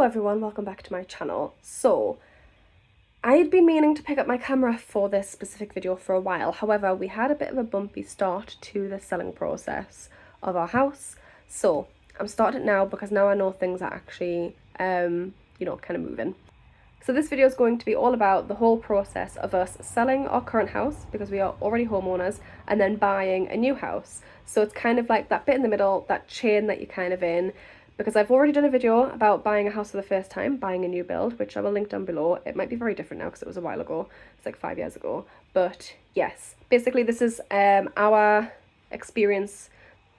everyone, welcome back to my channel. So I had been meaning to pick up my camera for this specific video for a while. However, we had a bit of a bumpy start to the selling process of our house. So I'm starting it now because now I know things are actually, kind of moving. So this video is going to be all about the whole process of us selling our current house because we are already homeowners and then buying a new house. So it's kind of like that bit in the middle, that chain that you're kind of in. Because I've already done a video about buying a house for the first time, buying a new build, which I will link down below. It might be very different now because it was a while ago. It's like 5 years ago. But yes, basically this is our experience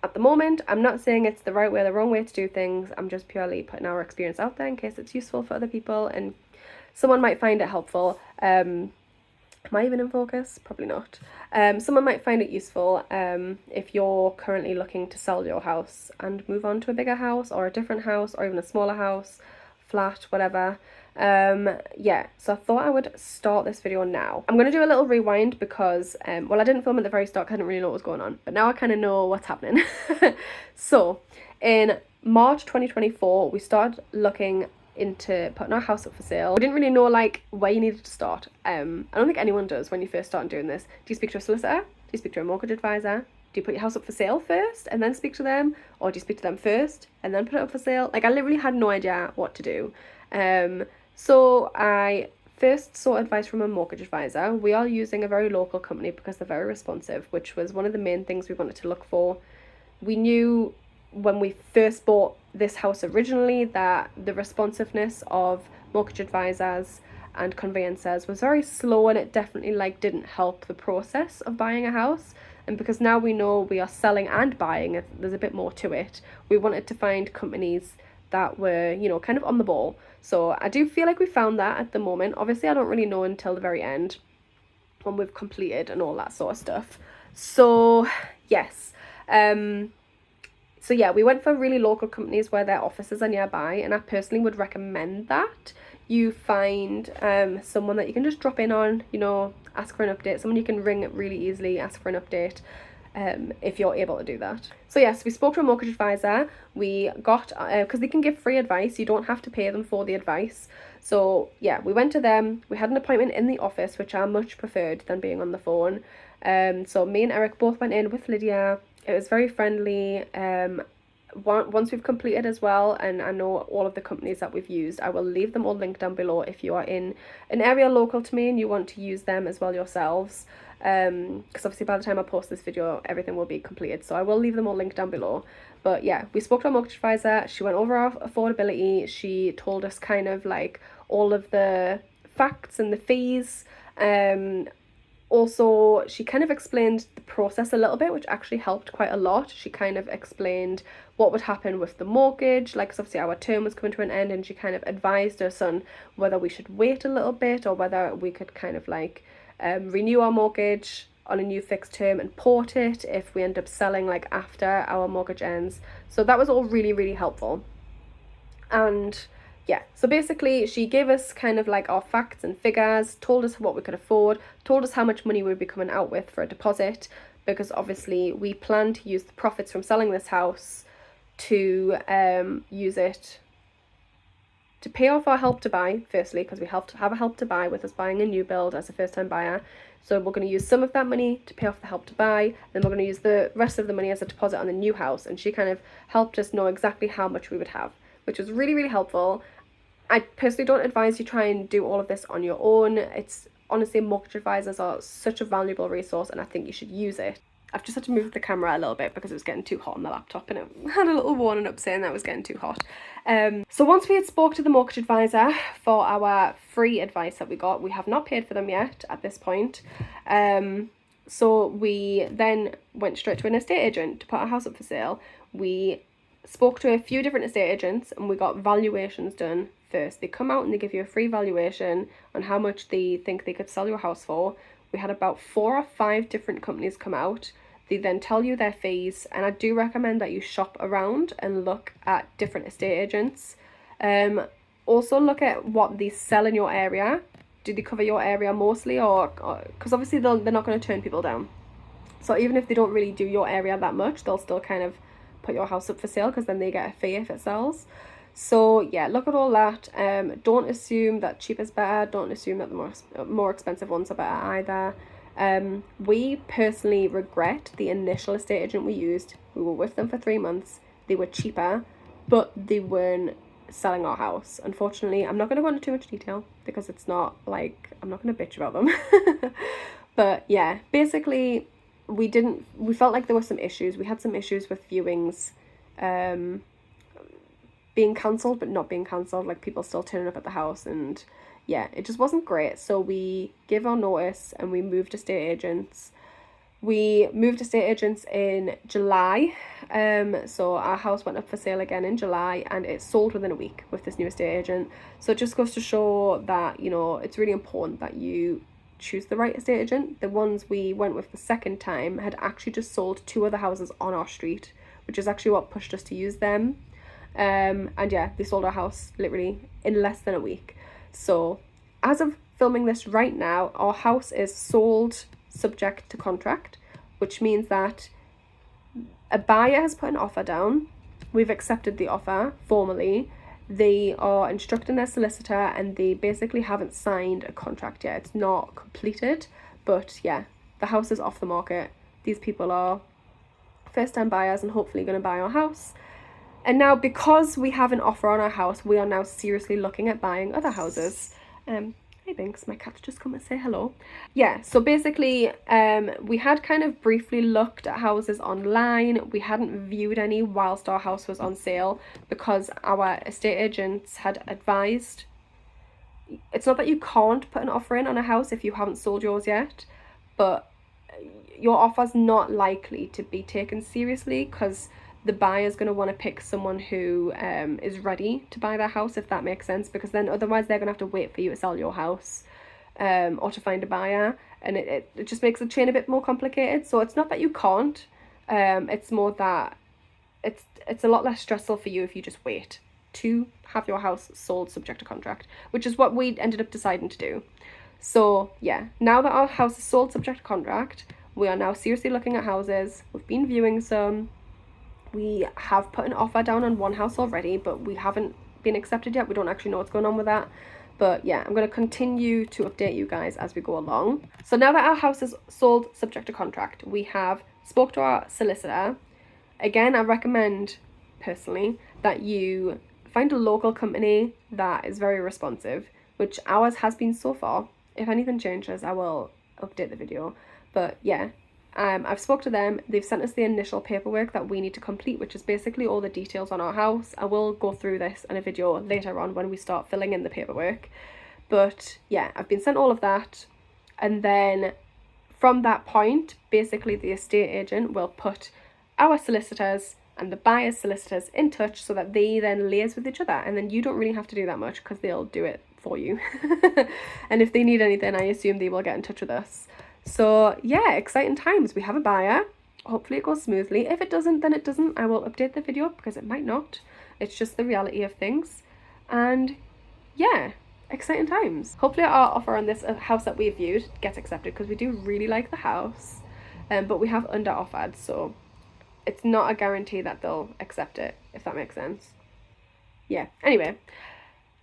at the moment. I'm not saying it's the right way or the wrong way to do things. I'm just purely putting our experience out there in case it's useful for other people and someone might find it helpful. Am I even in focus? Probably not. Someone might find it useful if you're currently looking to sell your house and move on to a bigger house or a different house or even a smaller house, flat, whatever. Yeah, so I thought I would start this video now. I'm going to do a little rewind because, well, I didn't film at the very start because I didn't really know what was going on, but now I kind of know what's happening. So in March 2024, we started looking into putting our house up for sale. We didn't really know like where you needed to start. I don't think anyone does when you first start doing this. Do you speak to a solicitor? Do you speak to a mortgage advisor? Do you put your house up for sale first and then speak to them? Or do you speak to them first and then put it up for sale? Like I literally had no idea what to do. So I first sought advice from a mortgage advisor. We are using a very local company because they're very responsive, which was one of the main things we wanted to look for. We knew when we first bought this house originally that the responsiveness of mortgage advisors and conveyancers was very slow, and it definitely didn't help the process of buying a house. And because now we know we are selling and buying, there's a bit more to it, we wanted to find companies that were kind of on the ball. So I do feel like we found that at the moment. Obviously I don't really know until the very end when we've completed and all that sort of stuff. So yes, so yeah, we went for really local companies where their offices are nearby, and I personally would recommend that you find someone that you can just drop in on, ask for an update, someone you can ring really easily, ask for an update, if you're able to do that. So yes, we spoke to a mortgage advisor. We got, because they can give free advice, you don't have to pay them for the advice. So yeah, we went to them, we had an appointment in the office, which I much preferred than being on the phone. So me and Eric both went in with Lydia. It was very friendly. Once we've completed as well, and I know all of the companies that we've used, I will leave them all linked down below if you are in an area local to me and you want to use them as well yourselves. Because obviously by the time I post this video, everything will be completed. So I will leave them all linked down below. But yeah, we spoke to our mortgage advisor. She went over our affordability. She told us kind of like all of the facts and the fees. Also, she kind of explained the process a little bit, which actually helped quite a lot. She kind of explained what would happen with the mortgage, like, 'cause obviously our term was coming to an end, and she kind of advised us on whether we should wait a little bit or whether we could kind of renew our mortgage on a new fixed term and port it if we end up selling after our mortgage ends. So that was all really, really helpful. And yeah, so basically she gave us kind of our facts and figures, told us what we could afford, told us how much money we'd be coming out with for a deposit, because obviously we plan to use the profits from selling this house to use it to pay off our help to buy, firstly, because we have a help to buy with us buying a new build as a first time buyer. So we're going to use some of that money to pay off the help to buy, then we're going to use the rest of the money as a deposit on the new house. And she kind of helped us know exactly how much we would have, which was really, really helpful. I personally don't advise you try and do all of this on your own. It's honestly, mortgage advisors are such a valuable resource and I think you should use it. I've just had to move the camera a little bit because it was getting too hot on the laptop and it had a little warning up saying that it was getting too hot. So once we had spoke to the mortgage advisor for our free advice that we got, we have not paid for them yet at this point. So we then went straight to an estate agent to put our house up for sale. We spoke to a few different estate agents and we got valuations done first. They come out and they give you a free valuation on how much they think they could sell your house for. We had about 4 or 5 different companies come out. They then tell you their fees, and I do recommend that you shop around and look at different estate agents. Also look at what they sell in your area. Do they cover your area mostly, or because obviously they're not going to turn people down. So even if they don't really do your area that much, they'll still kind of put your house up for sale because then they get a fee if it sells. So yeah, look at all that. Don't assume that cheap is better. Don't assume that the more expensive ones are better either. We personally regret the initial estate agent we used. We were with them for 3 months. They were cheaper, but they weren't selling our house. Unfortunately, I'm not going to go into too much detail because it's not like, I'm not going to bitch about them. But yeah, basically we felt like there were some issues. We had some issues with viewings being cancelled but not being cancelled, like people still turning up at the house, and yeah, it just wasn't great. So we gave our notice and we moved estate agents. We moved estate agents in July. So our house went up for sale again in July and it sold within a week with this new estate agent. So it just goes to show that, you know, it's really important that you choose the right estate agent. The ones we went with the second time had actually just sold 2 other houses on our street, which is actually what pushed us to use them. And yeah, they sold our house literally in less than a week. So as of filming this right now, our house is sold subject to contract, which means that a buyer has put an offer down. We've accepted the offer formally. They are instructing their solicitor and they basically haven't signed a contract yet. It's not completed, but yeah, the house is off the market. These people are first-time buyers and hopefully going to buy our house. And now, because we have an offer on our house, we are now seriously looking at buying other houses. Hey Binks, my cat's just come and say hello. Yeah, so basically, we had kind of briefly looked at houses online. We hadn't viewed any whilst our house was on sale because our estate agents had advised, it's not that you can't put an offer in on a house if you haven't sold yours yet, but your offer's not likely to be taken seriously because the buyer's going to want to pick someone who is ready to buy their house, if that makes sense, because then otherwise they're going to have to wait for you to sell your house or to find a buyer, and it just makes the chain a bit more complicated. So it's not that you can't, it's more that it's a lot less stressful for you if you just wait to have your house sold subject to contract, which is what we ended up deciding to do. So yeah, now that our house is sold subject to contract, we are now seriously looking at houses. We've been viewing some. We have put an offer down on one house already, but we haven't been accepted yet. We don't actually know what's going on with that. But yeah, I'm going to continue to update you guys as we go along. So now that our house is sold subject to contract, we have spoke to our solicitor. Again, I recommend personally that you find a local company that is very responsive, which ours has been so far. If anything changes, I will update the video. But yeah, I've spoke to them. They've sent us the initial paperwork that we need to complete, which is basically all the details on our house. I will go through this in a video later on when we start filling in the paperwork. But yeah, I've been sent all of that. And then from that point, basically the estate agent will put our solicitors and the buyer's solicitors in touch so that they then liaise with each other. And then you don't really have to do that much because they'll do it for you. And if they need anything, I assume they will get in touch with us. So yeah, exciting times. We have a buyer. Hopefully it goes smoothly. If it doesn't, then it doesn't. I will update the video because it might not. It's just the reality of things. And yeah, exciting times. Hopefully our offer on this house that we viewed gets accepted because we do really like the house. But we have under offered, so it's not a guarantee that they'll accept it, if that makes sense. Yeah, anyway,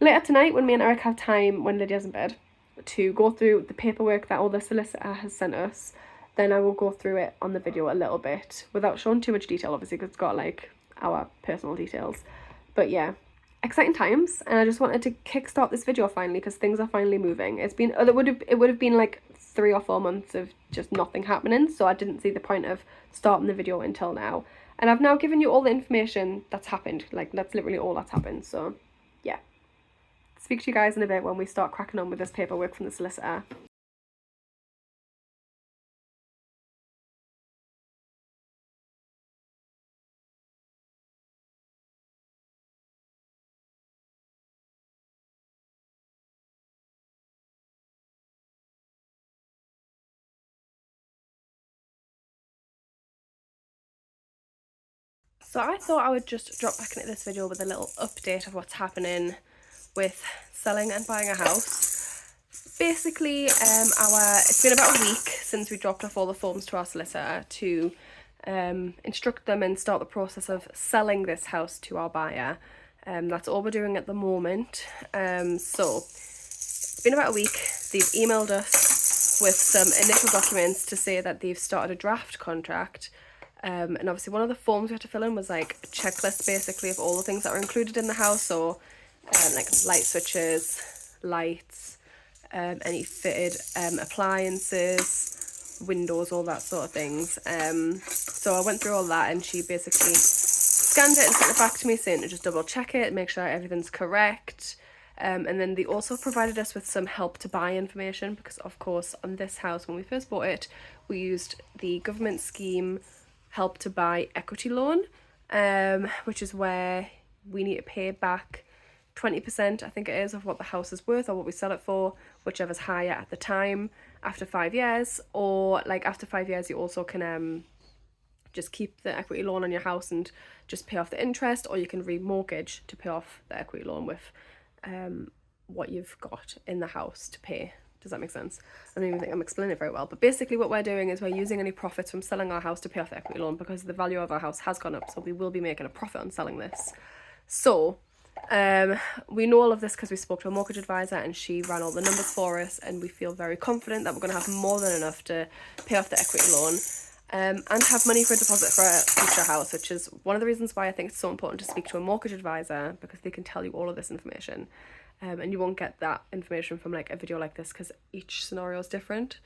later tonight when me and Eric have time when Lydia's in bed to go through the paperwork that all the solicitor has sent us, then I will go through it on the video a little bit without showing too much detail, obviously, because it's got like our personal details. But yeah, exciting times, and I just wanted to kickstart this video finally because things are finally moving. It would have been like 3 or 4 months of just nothing happening, so I didn't see the point of starting the video until now. And I've now given you all the information that's happened. Like, that's literally all that's happened. So yeah, speak to you guys in a bit when we start cracking on with this paperwork from the solicitor. So I thought I would just drop back into this video with a little update of what's happening with selling and buying a house. Basically, it's been about a week since we dropped off all the forms to our solicitor to instruct them and start the process of selling this house to our buyer. That's all we're doing at the moment. So it's been about a week. They've emailed us with some initial documents to say that they've started a draft contract. And obviously one of the forms we had to fill in was like a checklist basically of all the things that were included in the house. So like light switches, lights, any fitted appliances, windows, all that sort of things. So I went through all that, and she basically scanned it and sent it back to me saying to just double check it, make sure everything's correct. And then they also provided us with some help to buy information, because of course on this house, when we first bought it, we used the government scheme help to buy equity loan, which is where we need to pay back 20%, I think it is, of what the house is worth or what we sell it for, whichever's higher at the time, after 5 years. Or like after 5 years you also can just keep the equity loan on your house and just pay off the interest, or you can remortgage to pay off the equity loan with what you've got in the house to pay. Does that make sense? I don't even think I'm explaining it very well, but basically what we're doing is we're using any profits from selling our house to pay off the equity loan, because the value of our house has gone up, so we will be making a profit on selling this. So we know all of this because we spoke to a mortgage advisor and she ran all the numbers for us, and we feel very confident that we're going to have more than enough to pay off the equity loan and have money for a deposit for a future house, which is one of the reasons why I think it's so important to speak to a mortgage advisor, because they can tell you all of this information. And you won't get that information from like a video like this, because each scenario is different.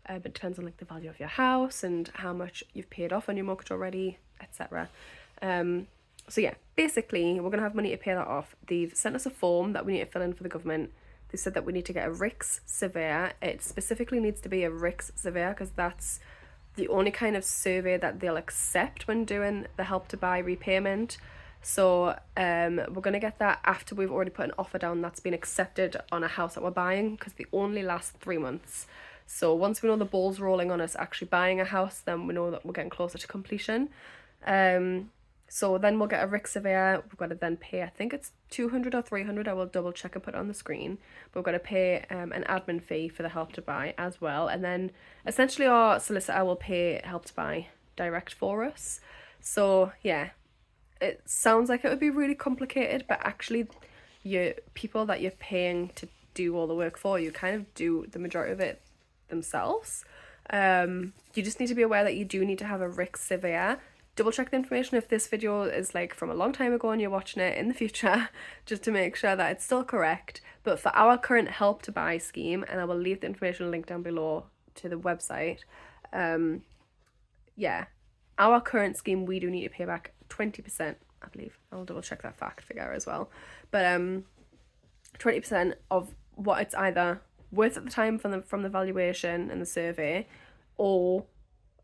It depends on like the value of your house and how much you've paid off on your mortgage already, etc. So yeah, basically we're gonna have money to pay that off. They've sent us a form that we need to fill in for the government. They said that we need to get a RICS surveyor. It specifically needs to be a RICS surveyor, because that's the only kind of survey that they'll accept when doing the help to buy repayment. So we're going to get that after we've already put an offer down that's been accepted on a house that we're buying, because they only last 3 months. So once we know the ball's rolling on us actually buying a house, then we know that we're getting closer to completion. So then we'll get a RICS surveyor. We've got to then pay, I think it's 200 or 300, I will double check and put it on the screen. But we've got to pay an admin fee for the help to buy as well. And then essentially our solicitor will pay help to buy direct for us. So yeah, it sounds like it would be really complicated, but actually your people that you're paying to do all the work for you kind of do the majority of it themselves. You just need to be aware that you do need to have a RICS surveyor. Double check the information if this video is like from a long time ago and you're watching it in the future, just to make sure that it's still correct. But for our current help to buy scheme, and I will leave the information link down below to the website, yeah, our current scheme, we do need to pay back 20%, I believe. I'll double check that fact figure as well. But 20% of what it's either worth at the time from the valuation and the survey, or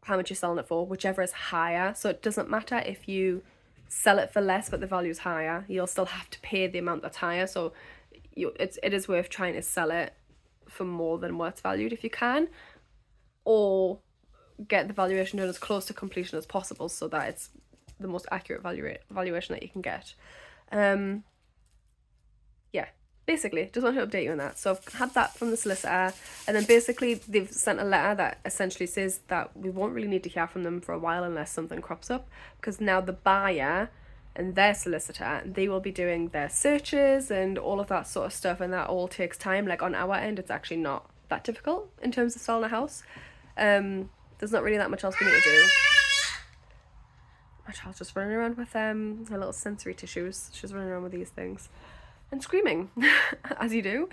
how much you're selling it for, whichever is higher. So it doesn't matter if you sell it for less but the value is higher, you'll still have to pay the amount that's higher. So it is worth trying to sell it for more than what's valued if you can, or get the valuation done as close to completion as possible so that it's the most accurate valuation that you can get. Yeah, basically just want to update you on that. So I've had that from the solicitor, and then basically they've sent a letter that essentially says that we won't really need to hear from them for a while unless something crops up, because now the buyer and their solicitor, they will be doing their searches and all of that sort of stuff, and that all takes time. Like on our end, it's actually not that difficult in terms of selling a house. There's not really that much else we need to do. My child's just running around with her little sensory tissues. She's running around with these things and screaming, as you do.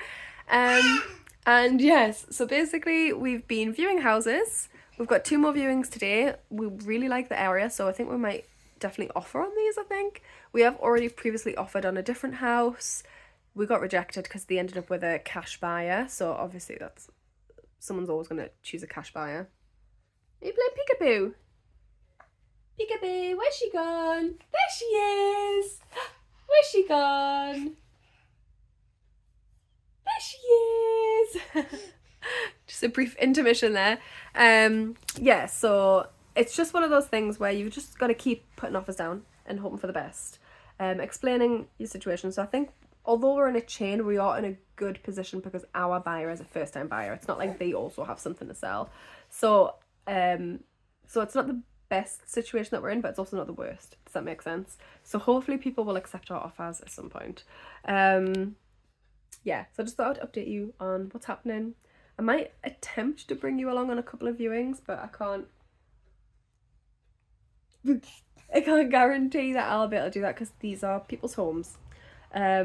And yes, so basically we've been viewing houses. We've got 2 more viewings today. We really like the area, so I think we might definitely offer on these. I think we have already previously offered on a different house. We got rejected because they ended up with a cash buyer, so obviously that's, someone's always going to choose a cash buyer. Are you playing peekaboo? Peekaboo, where's she gone? There she is! Where's she gone? There she is! Just a brief intermission there. Yeah, so it's just one of those things where you've just got to keep putting offers down and hoping for the best. Explaining your situation. So I think although we're in a chain, we are in a good position because our buyer is a first-time buyer. It's not like they also have something to sell. So it's not the best situation that we're in, but it's also not the worst. Does that make sense? So hopefully people will accept our offers at some point. Yeah, so I just thought I'd update you on what's happening. I might attempt to bring you along on a couple of viewings, but I can't guarantee that I'll be able to do that because these are people's homes. Yeah.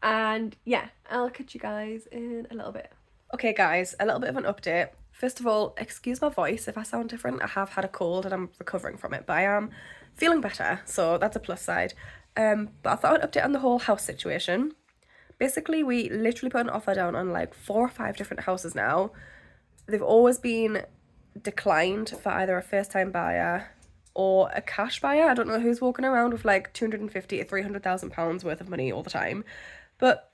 And yeah, I'll catch you guys in a little bit. Okay guys, a little bit of an update. First of all, excuse my voice if I sound different. I have had a cold and I'm recovering from it, but I am feeling better, so that's a plus side. But I thought I'd update on the whole house situation. Basically, we literally put an offer down on like 4 or 5 different houses now. They've always been declined for either a first-time buyer or a cash buyer. I don't know who's walking around with like 250 to 300,000 pounds worth of money all the time, but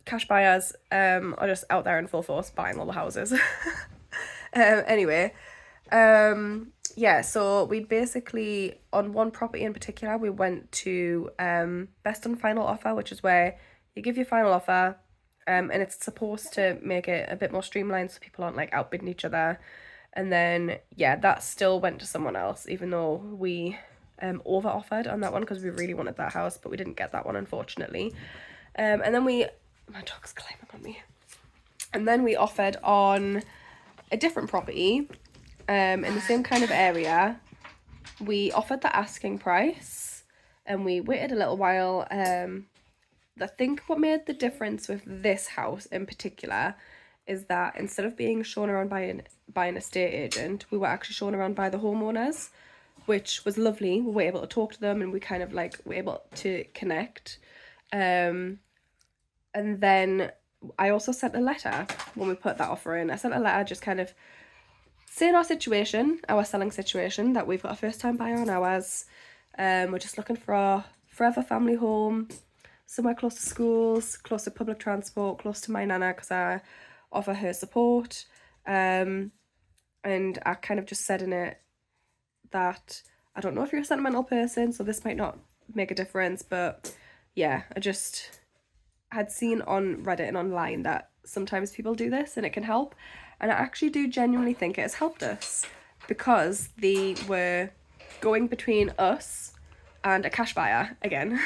cash buyers are just out there in full force buying all the houses. Anyway, yeah, so we basically, on one property in particular, we went to best and final offer, which is where you give your final offer, and it's supposed to make it a bit more streamlined so people aren't like outbidding each other. And then yeah, that still went to someone else, even though we over offered on that one because we really wanted that house, but we didn't get that one, unfortunately. And then my dog's climbing on me. And then we offered on a different property in the same kind of area. We offered the asking price and we waited a little while. I think what made the difference with this house in particular is that instead of being shown around by an estate agent, we were actually shown around by the homeowners, which was lovely. We were able to talk to them and we kind of like were able to connect. And then I also sent a letter when we put that offer in. I sent a letter just kind of saying our situation, our selling situation, that we've got a first-time buyer on ours. We're just looking for a forever family home, somewhere close to schools, close to public transport, close to my nana because I offer her support. And I kind of just said in it that I don't know if you're a sentimental person, so this might not make a difference, but yeah, I just had seen on Reddit and online that sometimes people do this and it can help, and I actually do genuinely think it has helped us because they were going between us and a cash buyer again.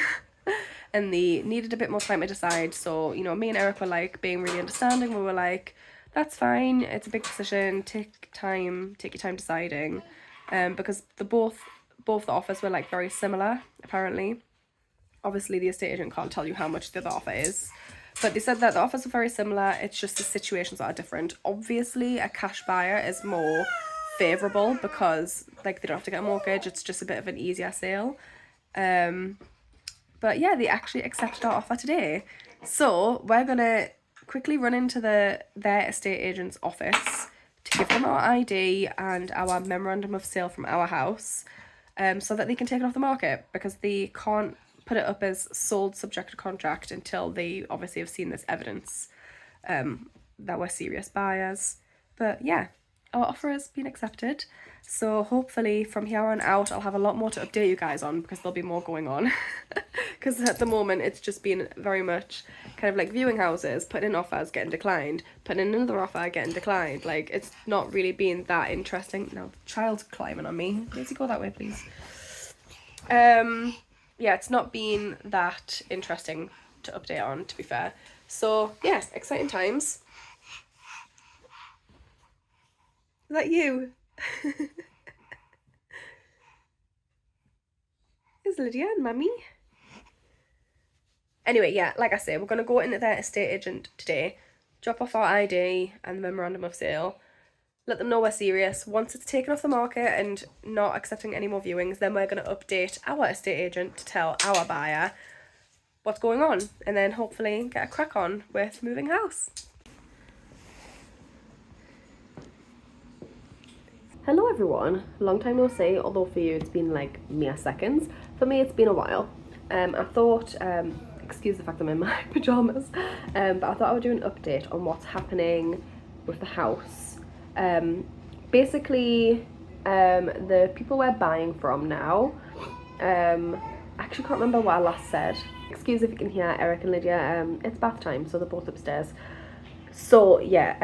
And they needed a bit more time to decide, so you know, me and Eric were like being really understanding. We were like, that's fine, it's a big decision, take your time deciding, because both the offers were like very similar apparently. Obviously the estate agent can't tell you how much the other offer is, but they said that the offers are very similar, it's just the situations that are different. Obviously a cash buyer is more favourable because like they don't have to get a mortgage, it's just a bit of an easier sale. But yeah, they actually accepted our offer today. So we're gonna quickly run into their estate agent's office to give them our ID and our memorandum of sale from our house, so that they can take it off the market, because they can't put it up as sold subject to contract until they obviously have seen this evidence that we're serious buyers. But yeah, our offer has been accepted, so hopefully from here on out I'll have a lot more to update you guys on, because there'll be more going on. Because at the moment it's just been very much kind of like viewing houses, putting in offers, getting declined, putting in another offer, getting declined. Like, it's not really been that interesting. Now the child's climbing on me. Daisy, go that way please. Yeah, it's not been that interesting to update on, to be fair. So yeah, exciting times. Is that you? Is Lydia and Mummy? Anyway, yeah, like I say, we're going to go into their estate agent today, drop off our ID and the memorandum of sale, let them know we're serious. Once it's taken off the market and not accepting any more viewings, then we're going to update our estate agent to tell our buyer what's going on, and then hopefully get a crack on with moving house. Hello everyone, long time no see, although for you it's been like mere seconds. For me it's been a while. I thought, excuse the fact I'm in my pyjamas, but I thought I would do an update on what's happening with the house. Basically, the people we're buying from now, I actually can't remember what I last said. Excuse if you can hear Eric and Lydia, it's bath time, so they're both upstairs. So yeah,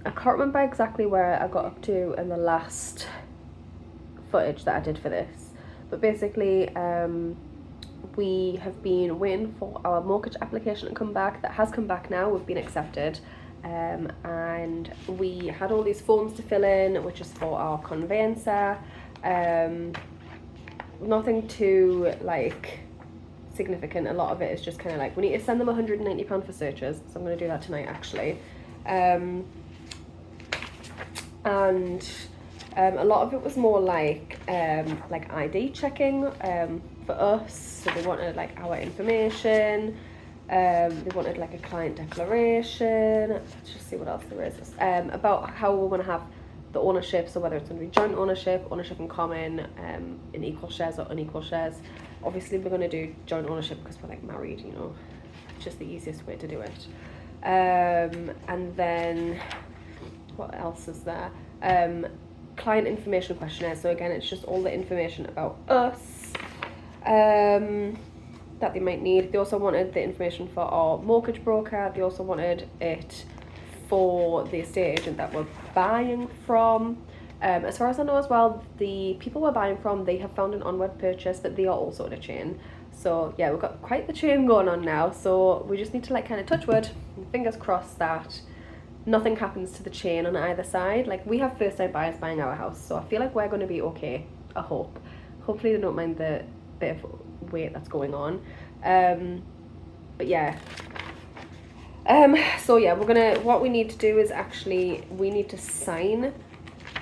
I can't remember exactly where I got up to in the last footage that I did for this, but basically we have been waiting for our mortgage application to come back. That has come back now. We've been accepted, and we had all these forms to fill in, which is for our conveyancer. Nothing too like significant. A lot of it is just kind of like we need to send them £190 for searches, so I'm going to do that tonight actually. And a lot of it was more like ID checking for us. So they wanted like our information. They wanted like a client declaration. Let's just see what else there is. About how we want to have the ownership, so whether it's going to be joint ownership, ownership in common, in equal shares or unequal shares. Obviously we're going to do joint ownership because we're like married, you know, it's just the easiest way to do it. And then what else is there? Client information questionnaire. So again, it's just all the information about us that they might need. They also wanted the information for our mortgage broker. They also wanted it for the estate agent that we're buying from. As far as I know as well, the people we're buying from, they have found an onward purchase, but they are also in a chain. So yeah, we've got quite the chain going on now. So we just need to like kind of touch wood, fingers crossed that nothing happens to the chain on either side. Like we have first time buyers buying our house, so I feel like we're going to be okay. I hope. Hopefully they don't mind the bit of wait that's going on. But yeah. So yeah, what we need to do is actually, we need to sign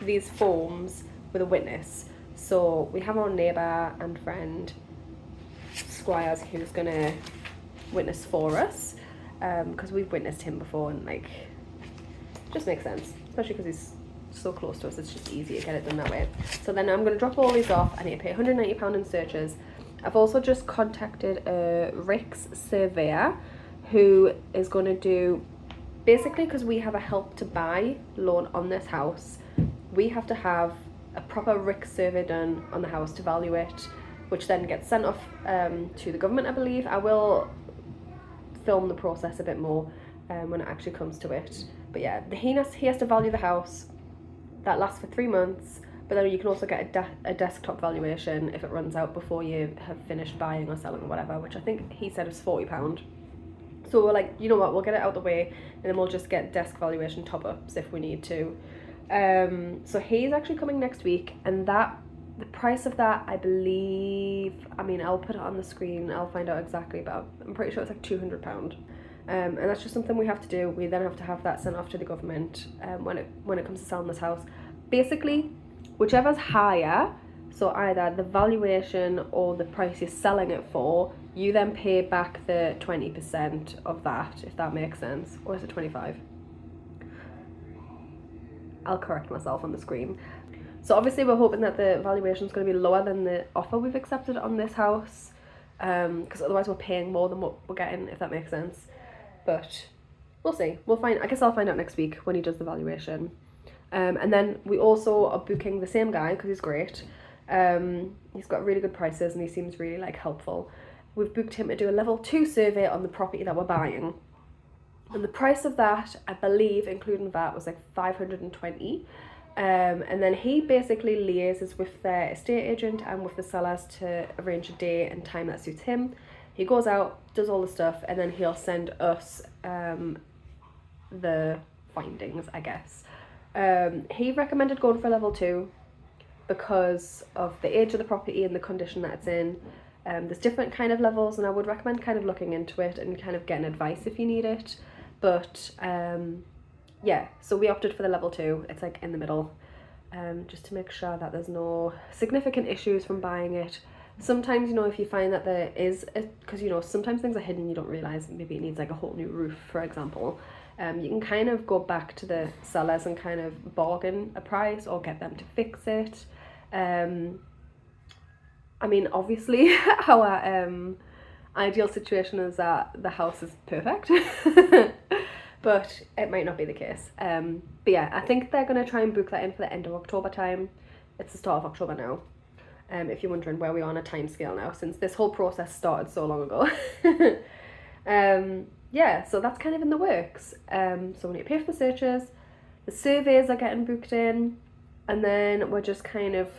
these forms with a witness. So we have our neighbour and friend, Squires, who's going to witness for us. Because we've witnessed him before and like, just makes sense, especially because he's so close to us. It's just easier to get it done that way. So then I'm going to drop all these off. I need to pay £190 in searches. I've also just contacted a RICS surveyor who is going to do, basically because we have a help to buy loan on this house, we have to have a proper RICS survey done on the house to value it, which then gets sent off to the government, I believe. I will film the process a bit more when it actually comes to it. But yeah, he has to value the house. That lasts for 3 months, but then you can also get a desktop valuation if it runs out before you have finished buying or selling or whatever, which I think he said was £40. So we're like, you know what, we'll get it out the way and then we'll just get desk valuation top-ups if we need to. So he's actually coming next week, and the price of that, I believe, I mean, I'll put it on the screen, I'll find out exactly, but I'm pretty sure it's like £200. And that's just something we have to do. We then have to have that sent off to the government when it comes to selling this house. Basically, whichever's higher, so either the valuation or the price you're selling it for, you then pay back the 20% of that, if that makes sense. Or is it 25? I'll correct myself on the screen. So obviously we're hoping that the valuation is going to be lower than the offer we've accepted on this house, because otherwise we're paying more than what we're getting, if that makes sense. But we'll see. I guess I'll find out next week when he does the valuation. And then we also are booking the same guy because he's great. He's got really good prices and he seems really like helpful. We've booked him to do a level 2 survey on the property that we're buying. And the price of that, I believe, including VAT, was like $520. And then he basically liaises with their estate agent and with the sellers to arrange a day and time that suits him. He goes out, does all the stuff, and then he'll send us the findings, I guess. He recommended going for level 2 because of the age of the property and the condition that it's in. There's different kind of levels, and I would recommend kind of looking into it and kind of getting advice if you need it. But yeah, so we opted for the level 2. It's like in the middle, just to make sure that there's no significant issues from buying it. Sometimes, you know, if you find that there is, because, you know, sometimes things are hidden, you don't realise, maybe it needs like a whole new roof, for example. You can kind of go back to the sellers and kind of bargain a price or get them to fix it. I mean, obviously, our ideal situation is that the house is perfect, but it might not be the case. But yeah, I think they're going to try and book that in for the end of October time. It's the start of October now. If you're wondering where we are on a time scale now, since this whole process started so long ago. yeah, so that's kind of in the works. So we need to pay for the searches, the surveys are getting booked in, and then we're just kind of,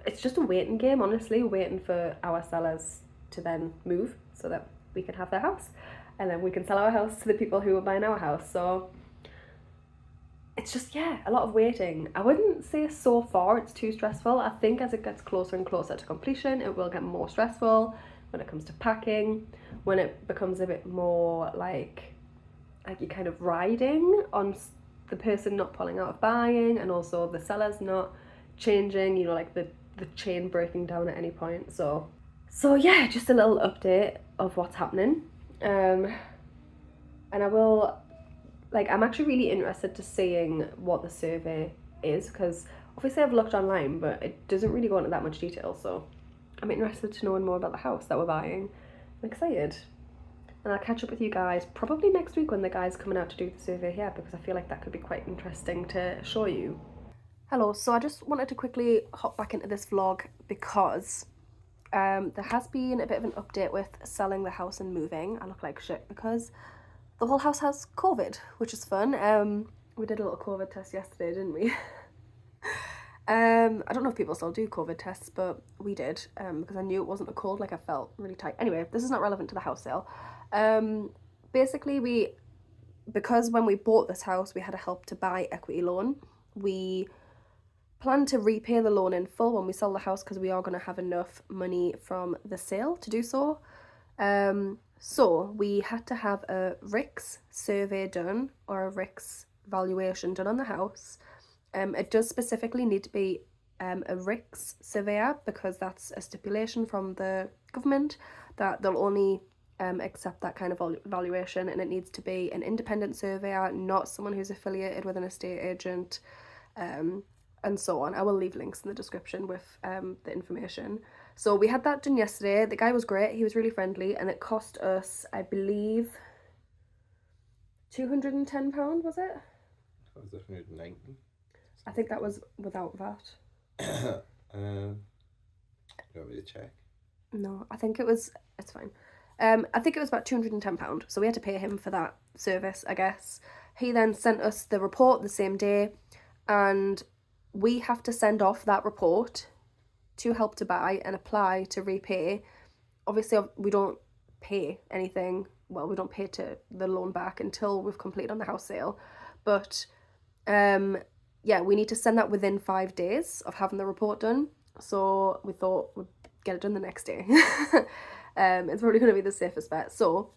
it's just a waiting game, honestly, waiting for our sellers to then move so that we can have their house, and then we can sell our house to the people who are buying our house. So it's just, yeah, a lot of waiting. I wouldn't say so far it's too stressful. I think as it gets closer and closer to completion, it will get more stressful when it comes to packing, when it becomes a bit more like you're kind of riding on the person not pulling out of buying, and also the sellers not changing, you know, like the chain breaking down at any point. So yeah, just a little update of what's happening. And I will, like, I'm actually really interested to seeing what the survey is, because obviously I've looked online, but it doesn't really go into that much detail. So I'm interested to know more about the house that we're buying. I'm excited. And I'll catch up with you guys probably next week when the guy's coming out to do the survey here, because I feel like that could be quite interesting to show you. Hello, so I just wanted to quickly hop back into this vlog because there has been a bit of an update with selling the house and moving. I look like shit because the whole house has COVID, which is fun. We did a little COVID test yesterday, didn't we? I don't know if people still do COVID tests, but we did, because I knew it wasn't a cold, like I felt really tight. Anyway, this is not relevant to the house sale. Basically, because when we bought this house, we had a Help to Buy equity loan. We plan to repay the loan in full when we sell the house, because we are going to have enough money from the sale to do so. So we had to have a RICS survey done, or a RICS valuation done on the house. It does specifically need to be a RICS surveyor, because that's a stipulation from the government that they'll only accept that kind of valuation, and it needs to be an independent surveyor, not someone who's affiliated with an estate agent, and so on. I will leave links in the description with the information. So we had that done yesterday. The guy was great, he was really friendly, and it cost us, I believe, £210, was it? Was it 190? I think that was without VAT. You want me to check? No, I think it was, it's fine. I think it was about £210, so we had to pay him for that service, I guess. He then sent us the report the same day, and we have to send off that report to Help to Buy and apply to repay. Obviously, we don't pay anything, well, we don't pay to the loan back until we've completed on the house sale, but yeah, we need to send that within 5 days of having the report done. So we thought we'd get it done the next day. It's probably going to be the safest bet. So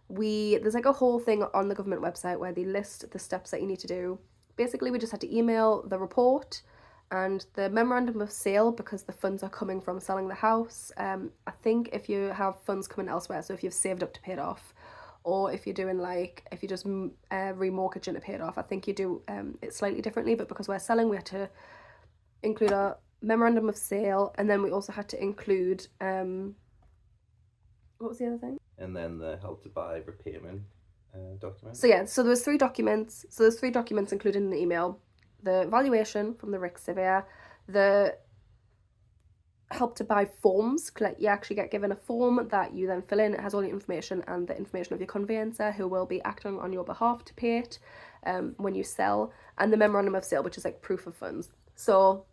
there's like a whole thing on the government website where they list the steps that you need to do. Basically, we just had to email the report and the memorandum of sale, because the funds are coming from selling the house. I think if you have funds coming elsewhere, so if you've saved up to pay it off, or if you're doing like, if you just remortgage and to pay it off, I think you do it slightly differently. But because we're selling, we had to include our memorandum of sale, and then we also had to include what was the other thing? And then the Help to Buy repayment document. So yeah, so there was 3 documents. So there's 3 documents included in the email: the valuation from the RICS surveyor, the Help to Buy forms. You actually get given a form that you then fill in. It has all the information and the information of your conveyancer, who will be acting on your behalf to pay it when you sell, and the memorandum of sale, which is like proof of funds. So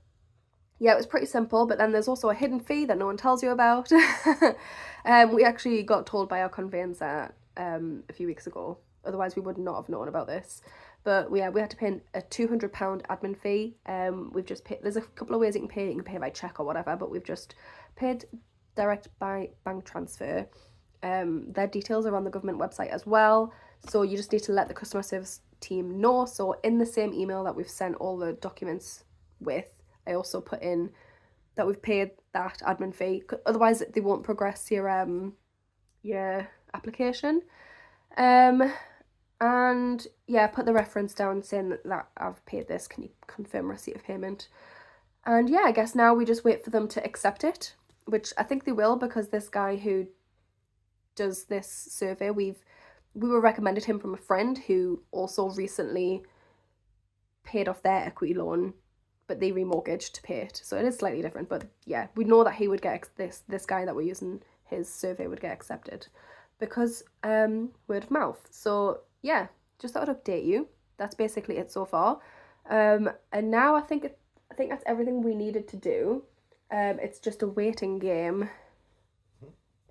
yeah, it was pretty simple, but then there's also a hidden fee that no one tells you about. We actually got told by our conveyancer a few weeks ago, otherwise we would not have known about this. But yeah, we had to pay a £200 admin fee. We've just paid, there's a couple of ways you can pay by cheque or whatever, but we've just paid direct by bank transfer. Their details are on the government website as well, so you just need to let the customer service team know. So in the same email that we've sent all the documents with, I also put in that we've paid that admin fee, otherwise they won't progress your application. And yeah, put the reference down saying that I've paid this, can you confirm receipt of payment? And yeah, I guess now we just wait for them to accept it, which I think they will, because this guy who does this survey, we were recommended him from a friend who also recently paid off their equity loan, but they remortgaged to pay it, so it is slightly different. But yeah, we know that he would get this guy that we're using his survey would get accepted. because word of mouth. So yeah, just thought I'd update you. That's basically it so far. And now I think that's everything we needed to do. It's just a waiting game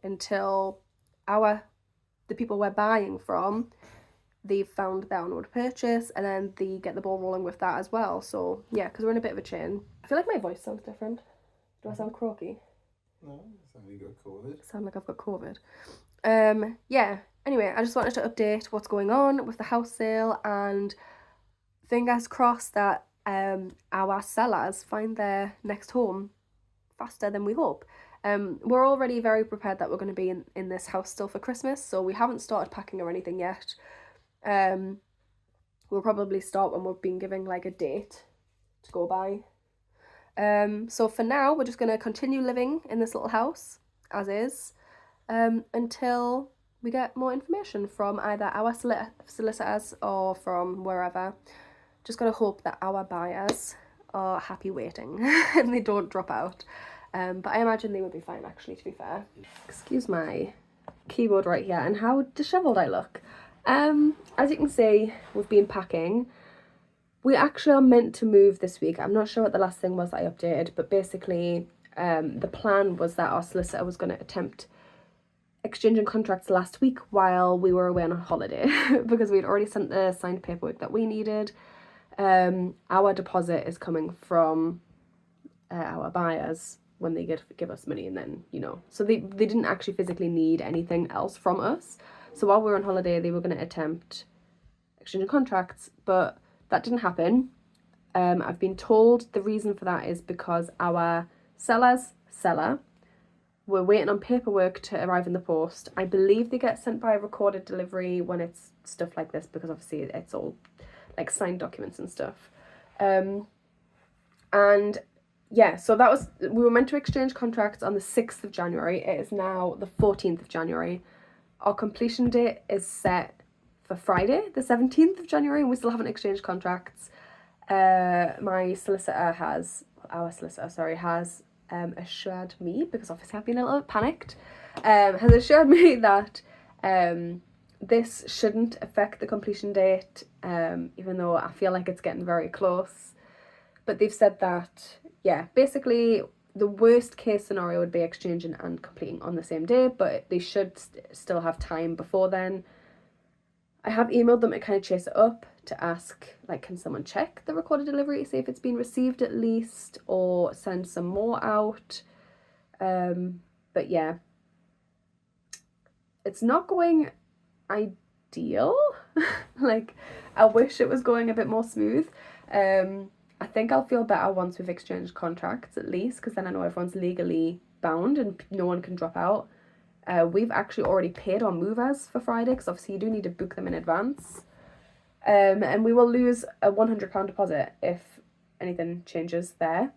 until the people we're buying from, they've found their onward purchase, and then they get the ball rolling with that as well. So yeah, because we're in a bit of a chain. I feel like my voice sounds different. Do I sound croaky? No, it sounds like you got COVID. Sound like I've got COVID. Yeah, anyway, I just wanted to update what's going on with the house sale, and fingers crossed that our sellers find their next home faster than we hope. We're already very prepared that we're going to be in this house still for Christmas, so we haven't started packing or anything yet. We'll probably start when we've been given like a date to go by. So for now, we're just going to continue living in this little house as is, until we get more information from either our solicitors or from wherever. Just got to hope that our buyers are happy waiting and they don't drop out. But I imagine they would be fine, actually, to be fair. Excuse my keyboard right here and how dishevelled I look. As you can see, we've been packing. We actually are meant to move this week. I'm not sure what the last thing was that I updated, but basically the plan was that our solicitor was going to attempt exchanging contracts last week while we were away on a holiday because we'd already sent the signed paperwork that we needed. Our deposit is coming from our buyers when they give us money, and then, you know, so they didn't actually physically need anything else from us. So while we were on holiday, they were going to attempt exchanging contracts, but that didn't happen. I've been told the reason for that is because our seller, we're waiting on paperwork to arrive in the post. I believe they get sent by recorded delivery when it's stuff like this, because obviously it's all like signed documents and stuff. And yeah, so we were meant to exchange contracts on the 6th of January. It is now the 14th of January. Our completion date is set for Friday, the 17th of January, and we still haven't exchanged contracts. Our solicitor has assured me, because obviously I've been a little bit panicked, has assured me that this shouldn't affect the completion date, even though I feel like it's getting very close. But they've said that, yeah, basically the worst case scenario would be exchanging and completing on the same day, but they should still have time before then. I have emailed them to kind of chase it up to ask, like, can someone check the recorded delivery to see if it's been received at least, or send some more out. But yeah, it's not going ideal. Like, I wish it was going a bit more smooth. I think I'll feel better once we've exchanged contracts at least, because then I know everyone's legally bound and no one can drop out. We've actually already paid our movers for Friday, because obviously you do need to book them in advance. And we will lose a £100 deposit if anything changes there.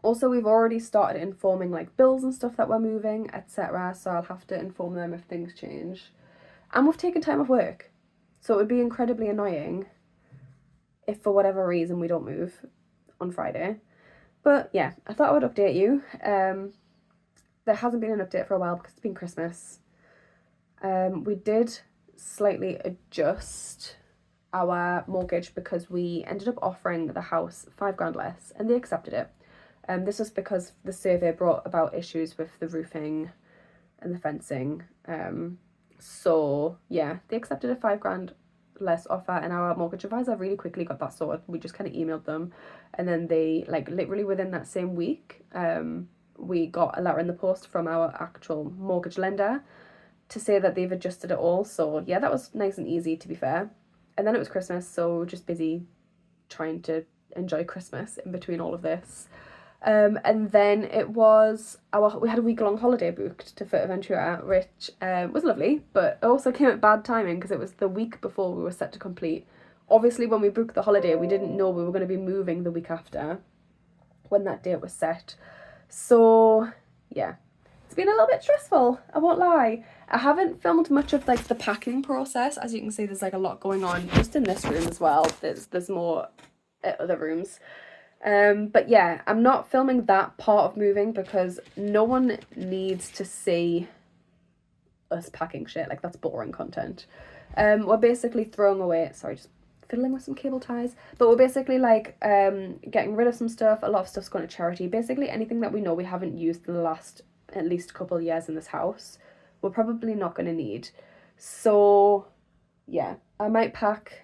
Also, we've already started informing like bills and stuff that we're moving, etc. So I'll have to inform them if things change. And we've taken time off work. So it would be incredibly annoying if for whatever reason we don't move on Friday. But yeah, I thought I would update you. There hasn't been an update for a while because it's been Christmas. We did slightly adjust our mortgage because we ended up offering the house £5,000 less, and they accepted it. This was because the survey brought about issues with the roofing and the fencing. So yeah, they accepted a £5,000 less offer, and our mortgage advisor really quickly got that sorted. We just kind of emailed them, and then they, like, literally within that same week, we got a letter in the post from our actual mortgage lender to say that they've adjusted it all. So yeah, that was nice and easy, to be fair. And then it was Christmas, so just busy trying to enjoy Christmas in between all of this. And then it was we had a week-long holiday booked to Fuerteventura, which was lovely, but it also came at bad timing because it was the week before we were set to complete. Obviously, when we booked the holiday, we didn't know we were going to be moving the week after when that date was set. So yeah, it's been a little bit stressful, I won't lie. I haven't filmed much of like the packing process. As you can see, there's like a lot going on just in this room as well. There's more at other rooms. But yeah, I'm not filming that part of moving because no one needs to see us packing shit. Like, that's boring content. We're basically throwing away, sorry, just fiddling with some cable ties, but we're basically like getting rid of some stuff. A lot of stuff's going to charity. Basically anything that we know we haven't used in the last at least couple of years in this house, we're probably not going to need. So yeah, I might pack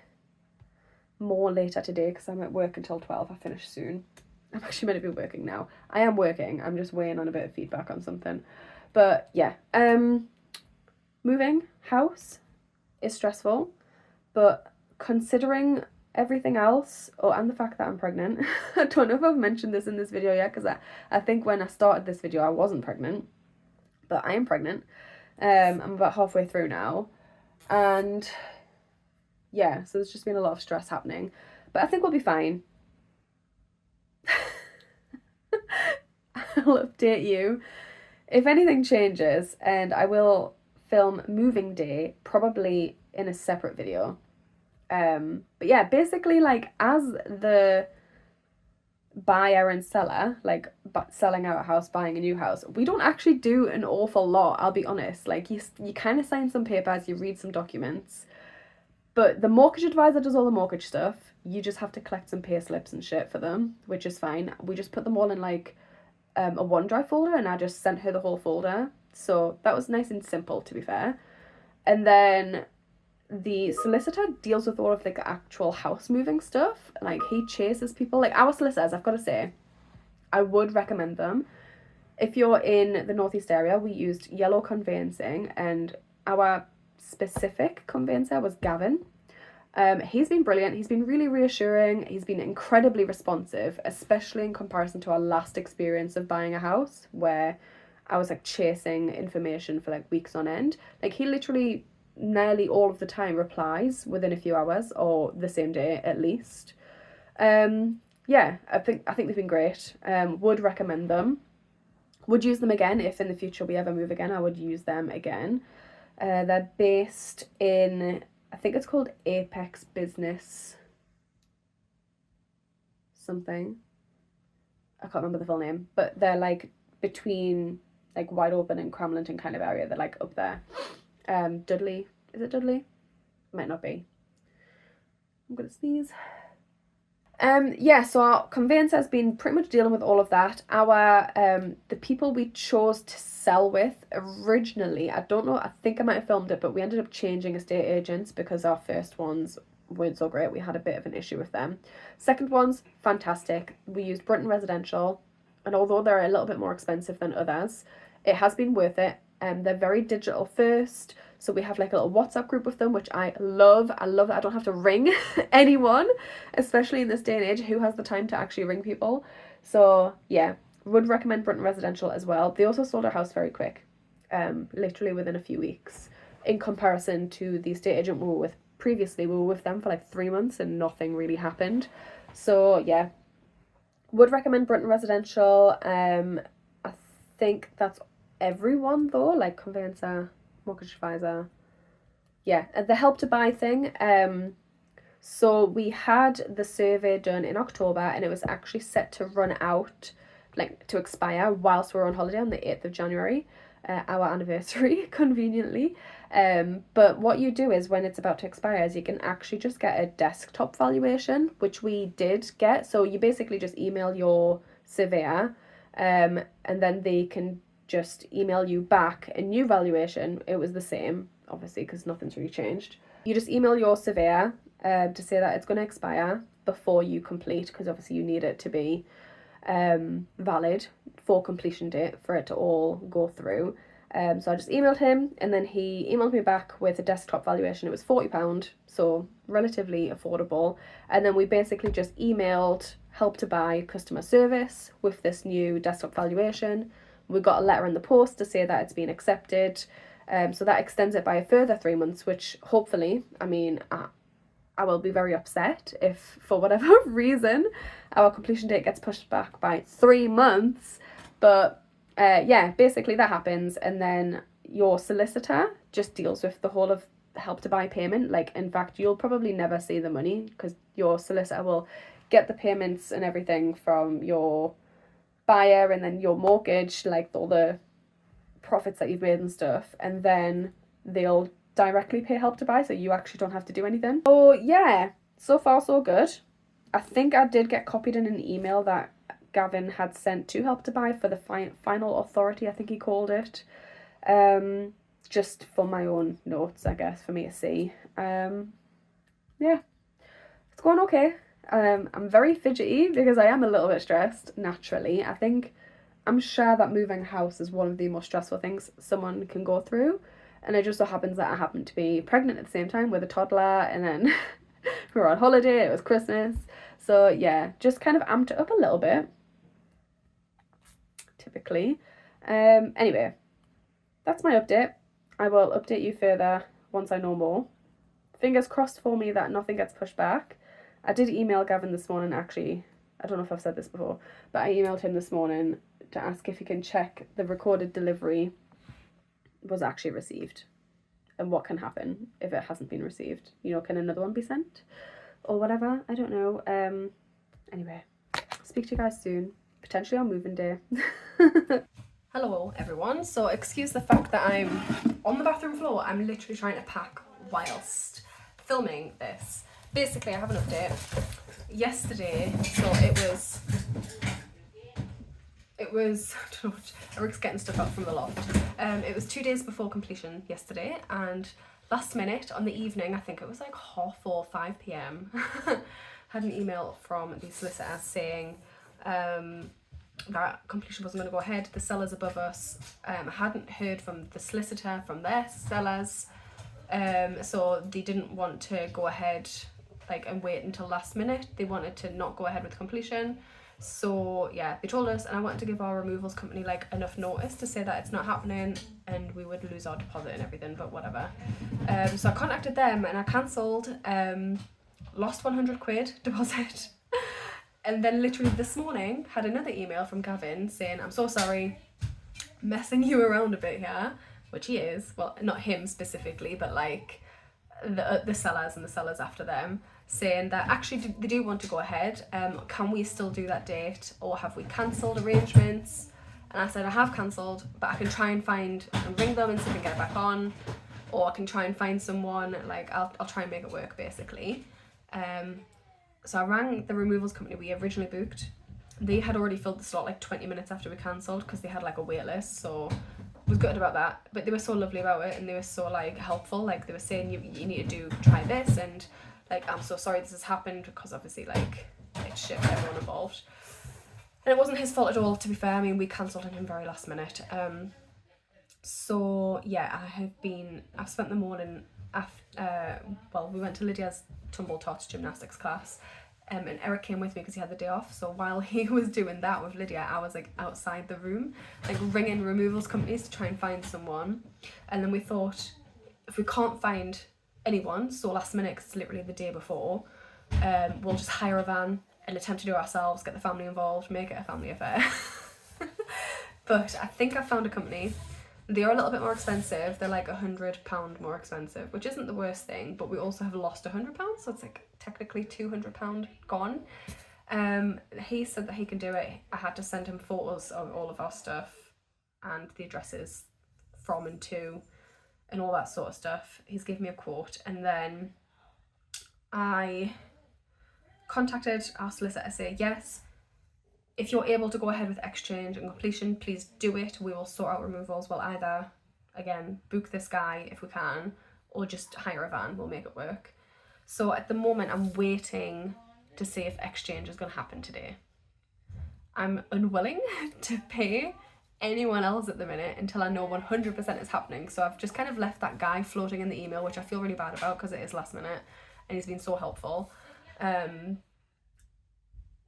more later today because I'm at work until 12. I finish soon. I'm actually meant to be working now. I am working, I'm just waiting on a bit of feedback on something. But yeah, moving house is stressful, but considering everything else, and the fact that I'm pregnant, I don't know if I've mentioned this in this video yet, because I think when I started this video I wasn't pregnant, but I am pregnant. I'm about halfway through now, and yeah, so there's just been a lot of stress happening, but I think we'll be fine. I'll update you if anything changes, and I will film moving day probably in a separate video. But yeah, basically, like, as the buyer and seller, like selling out a house, buying a new house, we don't actually do an awful lot, I'll be honest. Like, you kind of sign some papers, you read some documents, but the mortgage advisor does all the mortgage stuff. You just have to collect some pay slips and shit for them, which is fine. We just put them all in like a OneDrive folder, and I just sent her the whole folder, so that was nice and simple, to be fair. And then the solicitor deals with all of the actual house moving stuff. Like, he chases people. Like, our solicitors, I've got to say, I would recommend them. If you're in the northeast area, we used Yellow Conveyancing, and our specific conveyancer was Gavin. He's been brilliant. He's been really reassuring. He's been incredibly responsive, especially in comparison to our last experience of buying a house, where I was like chasing information for like weeks on end. Like, he literally nearly all of the time replies within a few hours, or the same day at least. Yeah, I think they've been great. Would recommend them. Would use them again if in the future we ever move again. I would use them again. They're based in, I think it's called Apex Business something. I can't remember the full name, but they're like between like Wide Open and Cramlington kind of area. They're like up there. Dudley, is it Dudley? Might not be. I'm gonna sneeze. Yeah, so our conveyancer has been pretty much dealing with all of that. Our the people we chose to sell with originally, I don't know, I think I might have filmed it, but we ended up changing estate agents because our first ones weren't so great. We had a bit of an issue with them. Second ones, fantastic. We used Brunton Residential, and although they're a little bit more expensive than others, it has been worth it. They're very digital first, so we have like a little WhatsApp group with them, which I love. I love that I don't have to ring anyone, especially in this day and age. Who has the time to actually ring people? So yeah, would recommend Brunton Residential as well. They also sold our house very quick, literally within a few weeks, in comparison to the estate agent we were with previously. We were with them for like 3 months and nothing really happened. So yeah, would recommend Brunton Residential. I think that's everyone though, like conveyancer, mortgage advisor. Yeah, the Help to Buy thing. So we had the survey done in October, and it was actually set to run out, like to expire whilst we were on holiday on the 8th of January, our anniversary, conveniently. But what you do is when it's about to expire is you can actually just get a desktop valuation, which we did get. So you basically just email your surveyor, and then they can just email you back a new valuation. It was the same, obviously, because nothing's really changed. You just email your surveyor to say that it's going to expire before you complete, because obviously you need it to be valid for completion date for it to all go through. So I just emailed him, and then he emailed me back with a desktop valuation. It was £40, so relatively affordable. And then we basically just emailed Help to Buy customer service with this new desktop valuation. We got a letter in the post to say that it's been accepted. So that extends it by a further 3 months, which hopefully, I mean, I will be very upset if for whatever reason our completion date gets pushed back by 3 months. But yeah, basically that happens, and then your solicitor just deals with the whole of Help to Buy payment. Like, in fact, you'll probably never see the money because your solicitor will get the payments and everything from your buyer and then your mortgage, like all the profits that you've made and stuff, and then they'll directly pay Help to Buy, so you actually don't have to do anything. So yeah, so far so good. I think I did get copied in an email that Gavin had sent to Help to Buy for the final authority, I think he called it. Just for my own notes, I guess, for me to see. Yeah, it's going okay. I'm very fidgety because I am a little bit stressed, naturally. I'm sure that moving house is one of the most stressful things someone can go through. And it just so happens that I happen to be pregnant at the same time with a toddler, and then we were on holiday, it was Christmas. So yeah, just kind of amped it up a little bit, typically. Anyway, that's my update. I will update you further once I know more. Fingers crossed for me that nothing gets pushed back. I did email Gavin this morning, actually. I don't know if I've said this before, but I emailed him this morning to ask if he can check the recorded delivery was actually received and what can happen if it hasn't been received. You know, can another one be sent or whatever? I don't know. Anyway, speak to you guys soon, potentially on moving day. Hello everyone, so excuse the fact that I'm on the bathroom floor. I'm literally trying to pack whilst filming this. Basically, I have an update. Yesterday, so it was I don't know, Eric's getting stuff up from the loft. It was 2 days before completion yesterday, and last minute on the evening, I think it was like 4:30, 5 p.m, had an email from the solicitor saying that completion wasn't going to go ahead. The sellers above us hadn't heard from the solicitor from their sellers, so they didn't want to go ahead and wait until last minute. They wanted to not go ahead with completion. So yeah, they told us, and I wanted to give our removals company enough notice to say that it's not happening and we would lose our deposit and everything, but whatever. So I contacted them and I cancelled, lost 100 quid deposit. And then literally this morning had another email from Gavin saying, I'm so sorry, messing you around a bit here, which he is. Well, not him specifically, but the sellers and the sellers after them, saying that actually they do want to go ahead. Can we still do that date, or have we cancelled arrangements? And I said I have cancelled, but I can try and ring them and see if I can get it back on, or I can try and find someone. I'll try and make it work, basically. So I rang the removals company we originally booked. They had already filled the slot 20 minutes after we cancelled because they had a wait list, so I was gutted about that. But they were so lovely about it, and they were so helpful. They were saying you need to try this, and I'm so sorry this has happened, because obviously it's shit for everyone involved. And it wasn't his fault at all, to be fair. I mean, we cancelled on him very last minute. So yeah, I've spent the morning after, we went to Lydia's tumble tots gymnastics class, and Eric came with me because he had the day off. So while he was doing that with Lydia, I was outside the room, ringing removals companies to try and find someone. And then we thought, if we can't find anyone, so last minute, because it's literally the day before, we'll just hire a van and attempt to do it ourselves, get the family involved, make it a family affair. But I think I found a company. They are a little bit more expensive. They're £100 more expensive, which isn't the worst thing, but we also have lost £100, so it's technically £200 gone. He said that he can do it. I had to send him photos of all of our stuff and the addresses from and to and all that sort of stuff. He's given me a quote, and then I contacted our solicitor, say yes, if you're able to go ahead with exchange and completion, please do it. We will sort out removals. We'll either, again, book this guy if we can, or just hire a van. We'll make it work. So at the moment, I'm waiting to see if exchange is going to happen today. I'm unwilling to pay anyone else at the minute until I know 100% it's happening. So I've just kind of left that guy floating in the email, which I feel really bad about because it is last minute and he's been so helpful.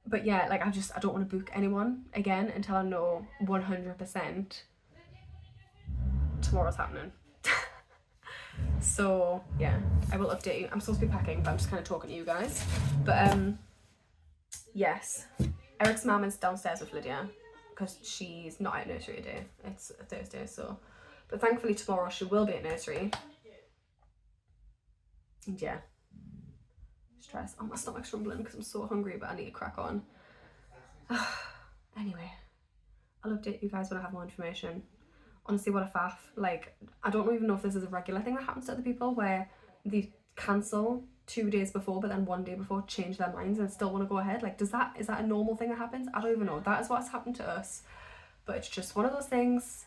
But yeah, I don't want to book anyone again until I know 100% tomorrow's happening. So yeah, I will update you. I'm supposed to be packing, but I'm just kind of talking to you guys. But yes, Eric's mum is downstairs with Lydia because she's not at nursery today. It's a Thursday, so. But thankfully tomorrow she will be at nursery. And yeah. Stress. Oh, my stomach's rumbling because I'm so hungry, but I need to crack on. Anyway, I'll update you guys when I have more information. honestly, what a faff. Like, I don't even know if this is a regular thing that happens to other people where they cancel 2 days before but then 1 day before change their minds and still want to go ahead. Like, is that a normal thing that happens? I don't even know. That is what's happened to us. But it's just one of those things.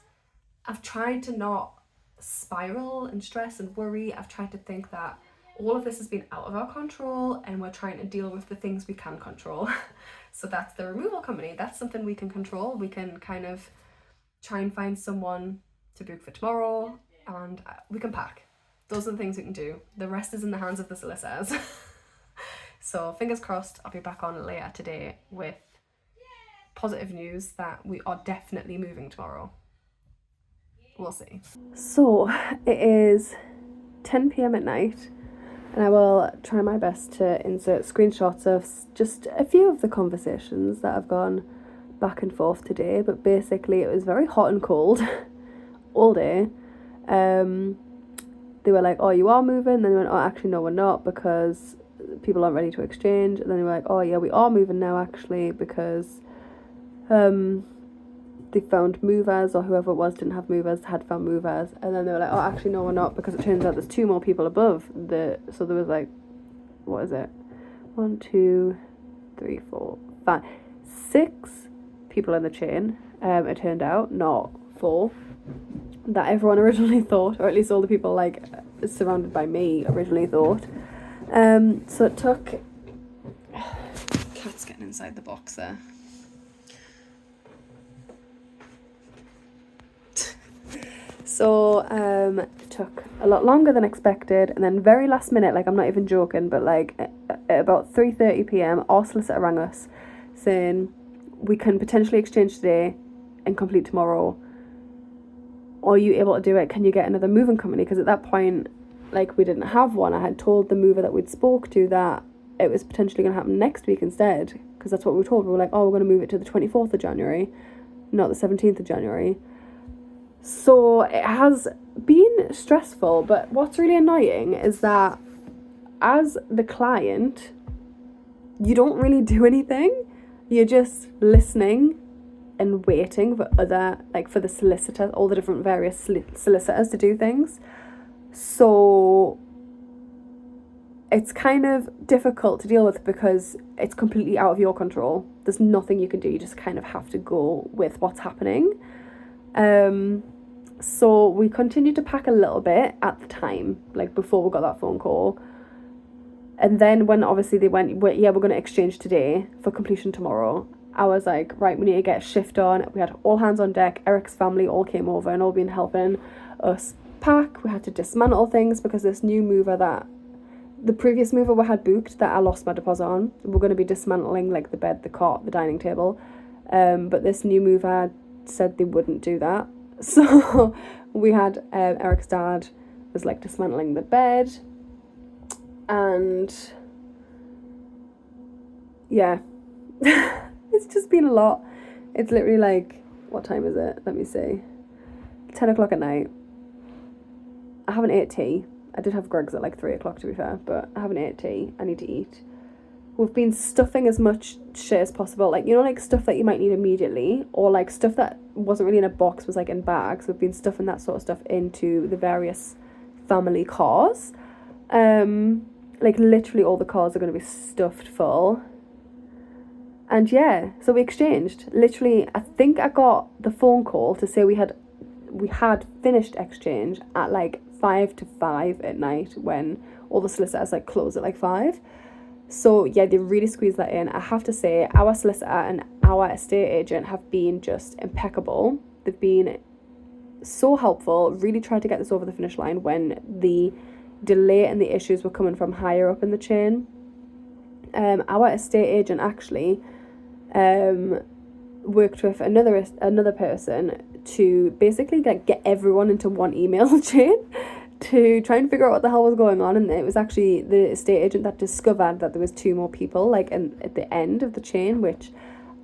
I've tried to not spiral and stress and worry. I've tried to think that all of this has been out of our control and we're trying to deal with the things we can control. So that's the removal company. That's something we can control. We can kind of try and find someone to book for tomorrow, and we can pack. Those are the things we can do. The rest is in the hands of the solicitors. So fingers crossed, I'll be back on later today with positive news that we are definitely moving tomorrow. We'll see. So it is 10 p.m. at night, and I will try my best to insert screenshots of just a few of the conversations that have gone back and forth today. But basically it was very hot and cold all day. They were like, oh, you are moving? Then they went, oh, actually no, we're not, because people aren't ready to exchange. And then they were like, oh yeah, we are moving now actually, because they found movers, or whoever it was didn't have movers, had found movers. And then they were like, oh, actually no, we're not, because it turns out there's 2 more people above so there was like, what is it, 1, 2, 3, 4, 5, 6 people in the chain. It turned out, not 4, that everyone originally thought, or at least all the people like surrounded by me originally thought. So it took, cat's getting inside the box there. So it took a lot longer than expected, and then very last minute, like I'm not even joking, but like at about 3:30 p.m. our solicitor rang us saying we can potentially exchange today and complete tomorrow. Are you able to do it? Can you get another moving company? Because at that point, like, we didn't have one. I had told the mover that we'd spoke to that it was potentially going to happen next week instead, because that's what we were told. We were like, oh, we're going to move it to the 24th of January, not the 17th of January. So it has been stressful, but what's really annoying is that as the client, you don't really do anything. You're just listening and waiting for for the solicitor, all the different various solicitors to do things. So it's kind of difficult to deal with because it's completely out of your control. There's nothing you can do. You just kind of have to go with what's happening. So we continued to pack a little bit at the time, like before we got that phone call. And then when obviously they went, yeah, we're going to exchange today for completion tomorrow, I was like, right, we need to get a shift on. We had all hands on deck. Eric's family all came over and all been helping us pack. We had to dismantle things because this new mover that the previous mover we had booked that I lost my deposit on, we're going to be dismantling like the bed, the cot, the dining table. But this new mover said they wouldn't do that. So we had Eric's dad was like dismantling the bed, and yeah, it's just been a lot. It's literally like, what time is it? Let me see. 10 o'clock at night. I haven't ate tea. I did have Greg's at like 3 o'clock to be fair, but I haven't ate tea. I need to eat. We've been stuffing as much shit as possible, like, you know, like stuff that you might need immediately, or like stuff that wasn't really in a box, was like in bags. We've been stuffing that sort of stuff into the various family cars. Like literally all the cars are going to be stuffed full. And yeah, so we exchanged. Literally, I think I got the phone call to say we had finished exchange at like 5 to 5 at night, when all the solicitors like close at like 5. So yeah, they really squeezed that in. I have to say, our solicitor and our estate agent have been just impeccable. They've been so helpful, really tried to get this over the finish line when the delay and the issues were coming from higher up in the chain. Our estate agent actually worked with another person to basically like get everyone into one email chain to try and figure out what the hell was going on. And it was actually the estate agent that discovered that there was 2 more people like at the end of the chain, which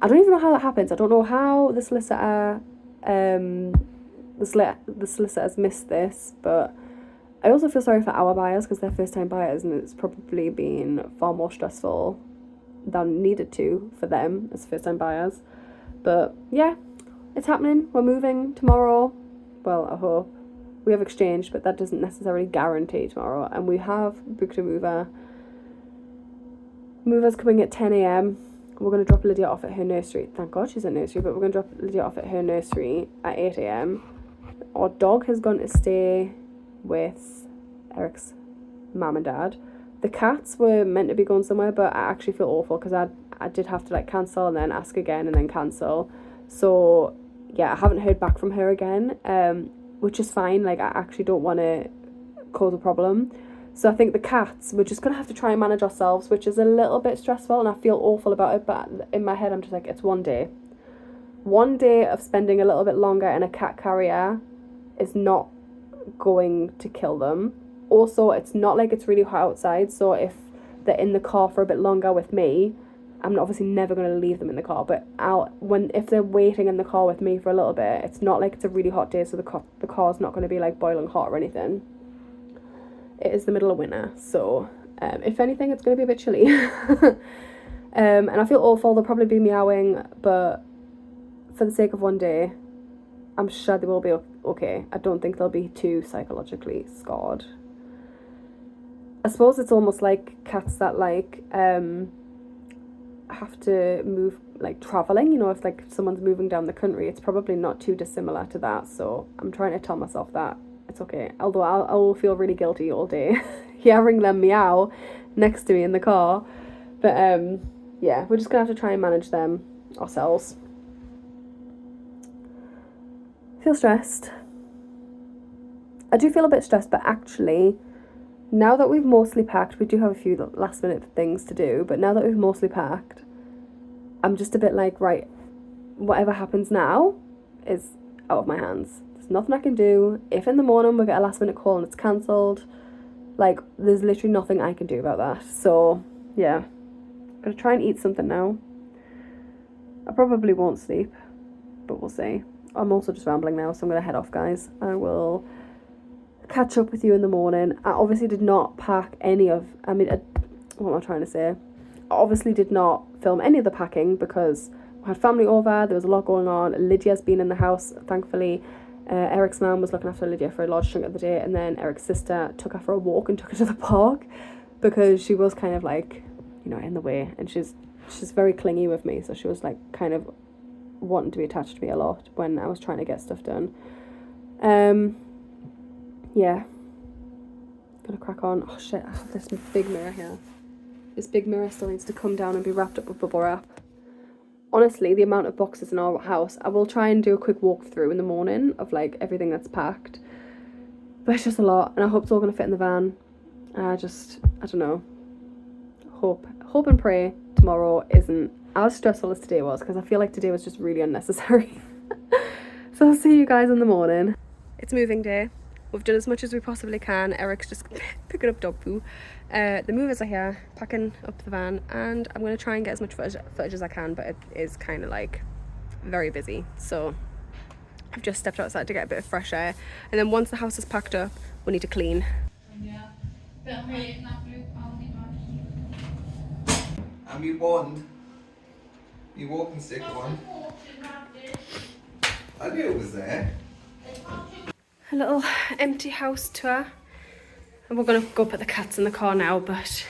I don't even know how that happens. I don't know how the solicitor the solicitors missed this, but I also feel sorry for our buyers because they're first time buyers, and it's probably been far more stressful than needed to for them as first time buyers. But yeah, it's happening. We're moving tomorrow. well, I hope. We have exchanged, but that doesn't necessarily guarantee tomorrow. And we have booked a mover. Mover's coming at 10 a.m. We're going to drop Lydia off at her nursery. Thank God she's at nursery, but we're going to drop Lydia off at her nursery at 8 a.m. Our dog has gone to stay with Eric's mum and dad. The cats were meant to be going somewhere, but I actually feel awful because I did have to like cancel and then ask again and then cancel. So yeah, I haven't heard back from her again, which is fine. Like, I actually don't want to cause a problem. So I think the cats, we're just going to have to try and manage ourselves, which is a little bit stressful and I feel awful about it. But in my head, I'm just like, it's one day. One day of spending a little bit longer in a cat carrier is not going to kill them. Also, it's not like it's really hot outside, so if they're in the car for a bit longer with me, I'm obviously never going to leave them in the car, but if they're waiting in the car with me for a little bit, it's not like it's a really hot day, so the car's not going to be like boiling hot or anything. It is the middle of winter, so if anything, it's going to be a bit chilly. And I feel awful. They'll probably be meowing, but for the sake of one day, I'm sure they will be okay. I don't think they'll be too psychologically scarred. I suppose it's almost like cats that like have to move, like traveling, you know, if like someone's moving down the country, it's probably not too dissimilar to that. So I'm trying to tell myself that it's okay, although I will feel really guilty all day hearing them meow next to me in the car. But yeah, we're just gonna have to try and manage them ourselves. Feel stressed. I do feel a bit stressed, but actually now that we've mostly packed, we do have a few last minute things to do, but now that we've mostly packed, I'm just a bit like, right, whatever happens now is out of my hands. There's nothing I can do. If in the morning we get a last minute call and it's cancelled, like, there's literally nothing I can do about that. So yeah, I'm gonna try and eat something now. I probably won't sleep, but we'll see. I'm also just rambling now, so I'm gonna head off, guys. I will catch up with you in the morning. I obviously did not pack any of, what am I trying to say? I obviously did not film any of the packing because we had family over, there was a lot going on. Lydia's been in the house, thankfully. Eric's mum was looking after Lydia for a large chunk of the day, and then Eric's sister took her for a walk and took her to the park because she was kind of like, you know, in the way, and she's very clingy with me, so she was like kind of wanting to be attached to me a lot when I was trying to get stuff done. Yeah, gonna crack on. Oh shit, I have this big mirror here. This big mirror still needs to come down and be wrapped up with bubble wrap. Honestly, the amount of boxes in our house, I will try and do a quick walkthrough in the morning of like everything that's packed, but it's just a lot, and I hope it's all gonna fit in the van. I don't know, hope and pray tomorrow isn't as stressful as today was, because I feel like today was just really unnecessary. So I'll see you guys in the morning. It's moving day. We've done as much as we possibly can. Eric's just picking up dog poo. The movers are here, packing up the van, and I'm going to try and get as much footage as I can, but it is kind of like very busy. So I've just stepped outside to get a bit of fresh air, and then once the house is packed up, we need to clean. And we won. You walking stick one. I knew it was there. A little empty house tour, and we're gonna go put the cats in the car now, but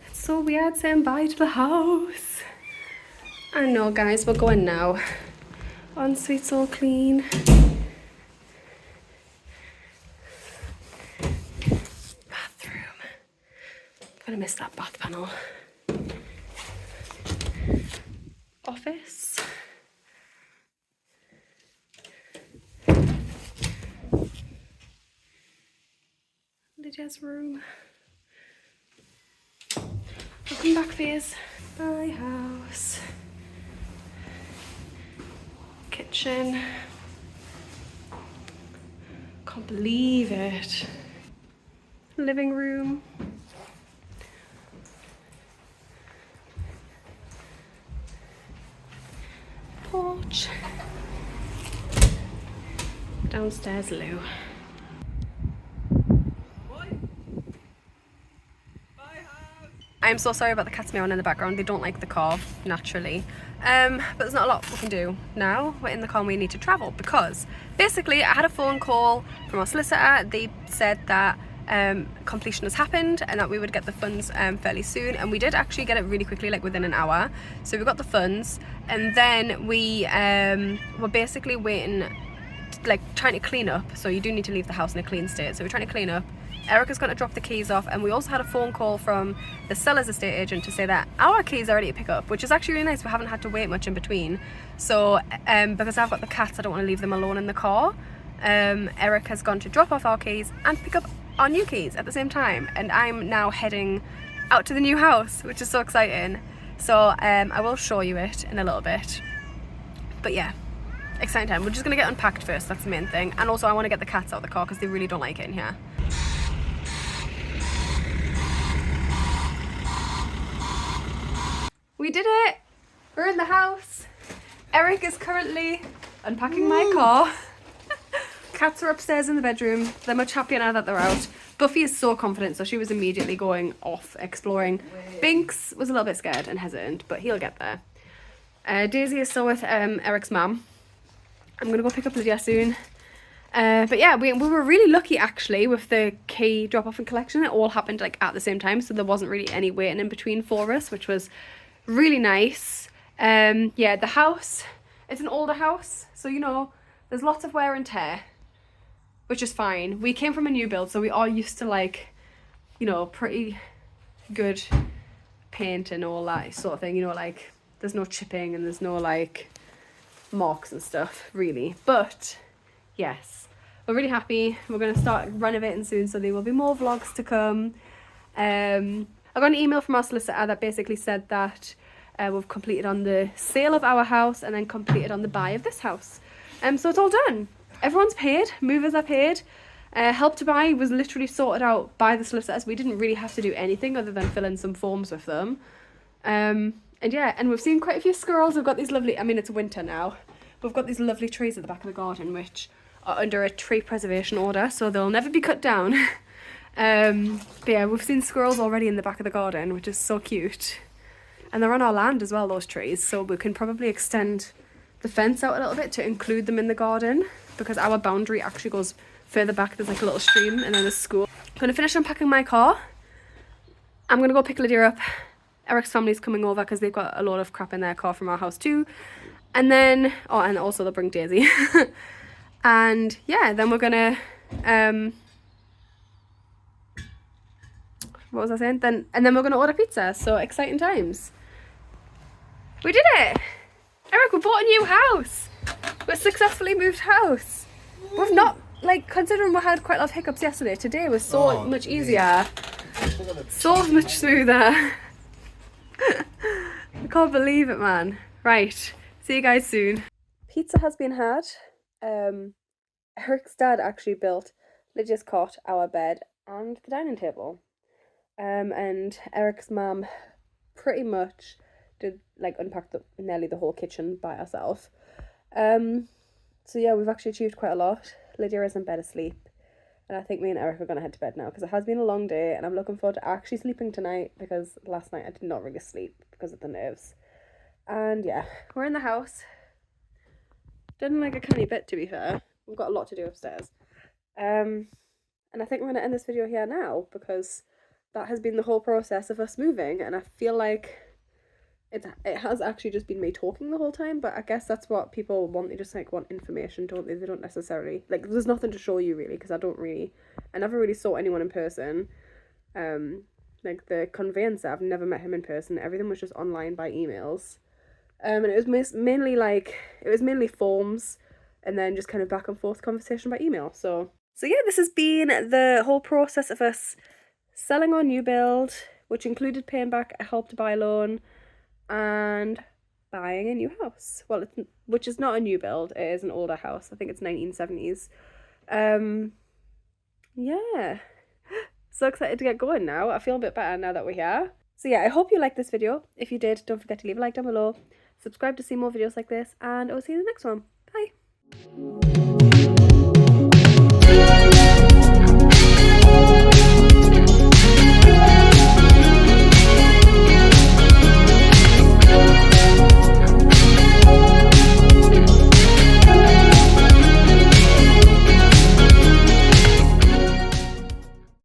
it's so weird saying bye to the house. I know, guys, we're going now. Ensuite's all clean. Bathroom. I'm gonna miss that bath panel. Office. Lydia's room. Welcome back, Faze. My house. Kitchen. Can't believe it. Living room. Porch. Downstairs loo. I'm so sorry about the cats meowing in the background. They don't like the car, naturally. But there's not a lot we can do now. We're in the car and we need to travel because basically I had a phone call from our solicitor. They said that completion has happened and that we would get the funds fairly soon, and we did actually get it really quickly, like within an hour. So we got the funds, and then we were basically waiting, like trying to clean up. So you do need to leave the house in a clean state, so we're trying to clean up. Erica's going to drop the keys off, and we also had a phone call from the seller's estate agent to say that our keys are ready to pick up, which is actually really nice. We haven't had to wait much in between. So because I've got the cats, I don't want to leave them alone in the car. Erica's gone to drop off our keys and pick up our new keys at the same time, and I'm now heading out to the new house, which is so exciting. So I will show you it in a little bit, but yeah, exciting time. We're just gonna get unpacked first, that's the main thing, and also I want to get the cats out of the car because they really don't like it in here. We did it! We're in the house. Eric is currently unpacking my car. Cats are upstairs in the bedroom. They're much happier now that they're out. Buffy is so confident, so she was immediately going off exploring. Binks was a little bit scared and hesitant, but he'll get there. Daisy is still with Eric's mum. I'm gonna go pick up Lydia soon. But yeah, we were really lucky actually with the key drop off and collection. It all happened like at the same time, so there wasn't really any waiting in between for us, which was really nice. Yeah, the house, it's an older house, so you know, there's lots of wear and tear, which is fine. We came from a new build, so we are used to like, you know, pretty good paint and all that sort of thing, you know, like there's no chipping and there's no like marks and stuff really. But yes, we're really happy. We're going to start renovating soon, so there will be more vlogs to come. I got an email from our solicitor that basically said that we've completed on the sale of our house and then completed on the buy of this house. So it's all done. Everyone's paid, movers are paid. Help to Buy was literally sorted out by the solicitors. We didn't really have to do anything other than fill in some forms with them. And yeah, and we've seen quite a few squirrels. We've got these lovely, I mean it's winter now, we've got these lovely trees at the back of the garden which are under a tree preservation order, so they'll never be cut down. But yeah, we've seen squirrels already in the back of the garden, which is so cute. And they're on our land as well, those trees, so we can probably extend the fence out a little bit to include them in the garden, because our boundary actually goes further back. There's like a little stream and then there's school. I'm going to finish unpacking my car. I'm going to go pick Lydia up. Eric's family's coming over because they've got a lot of crap in their car from our house too. And then, oh, and also they'll bring Daisy. And yeah, then we're going to, what was I saying? And then we're going to order pizza. So exciting times. We did it! Eric, we bought a new house! We successfully moved house. We've not, like, considering we had quite a lot of hiccups yesterday, today was so much easier. So much smoother. I can't believe it, man. Right, see you guys soon. Pizza has been had. Eric's dad actually built Lydia's cot, our bed, and the dining table. And Eric's mum pretty much did like unpack nearly the whole kitchen by herself. So yeah, we've actually achieved quite a lot. Lydia is in bed asleep, and I think me and Eric are gonna head to bed now because it has been a long day, and I'm looking forward to actually sleeping tonight because last night I did not really sleep because of the nerves. And yeah, we're in the house. Didn't like a canny bit, to be fair. We've got a lot to do upstairs. And I think I'm gonna end this video here now because that has been the whole process of us moving, and I feel like it has actually just been me talking the whole time, but I guess that's what people want. They just like want information, don't they? They don't necessarily, like, there's nothing to show you really, because I never really saw anyone in person. Like the conveyancer, I've never met him in person. Everything was just online by emails. And it was mainly forms and then just kind of back and forth conversation by email. So yeah, this has been the whole process of us selling our new build, which included paying back a Help to Buy loan and buying a new house. Well, which is not a new build, it is an older house. I think it's 1970s. Yeah, so excited to get going now. I feel a bit better now that we're here. So yeah, I hope you liked this video. If you did, don't forget to leave a like down below, subscribe to see more videos like this, and I'll see you in the next one. Bye.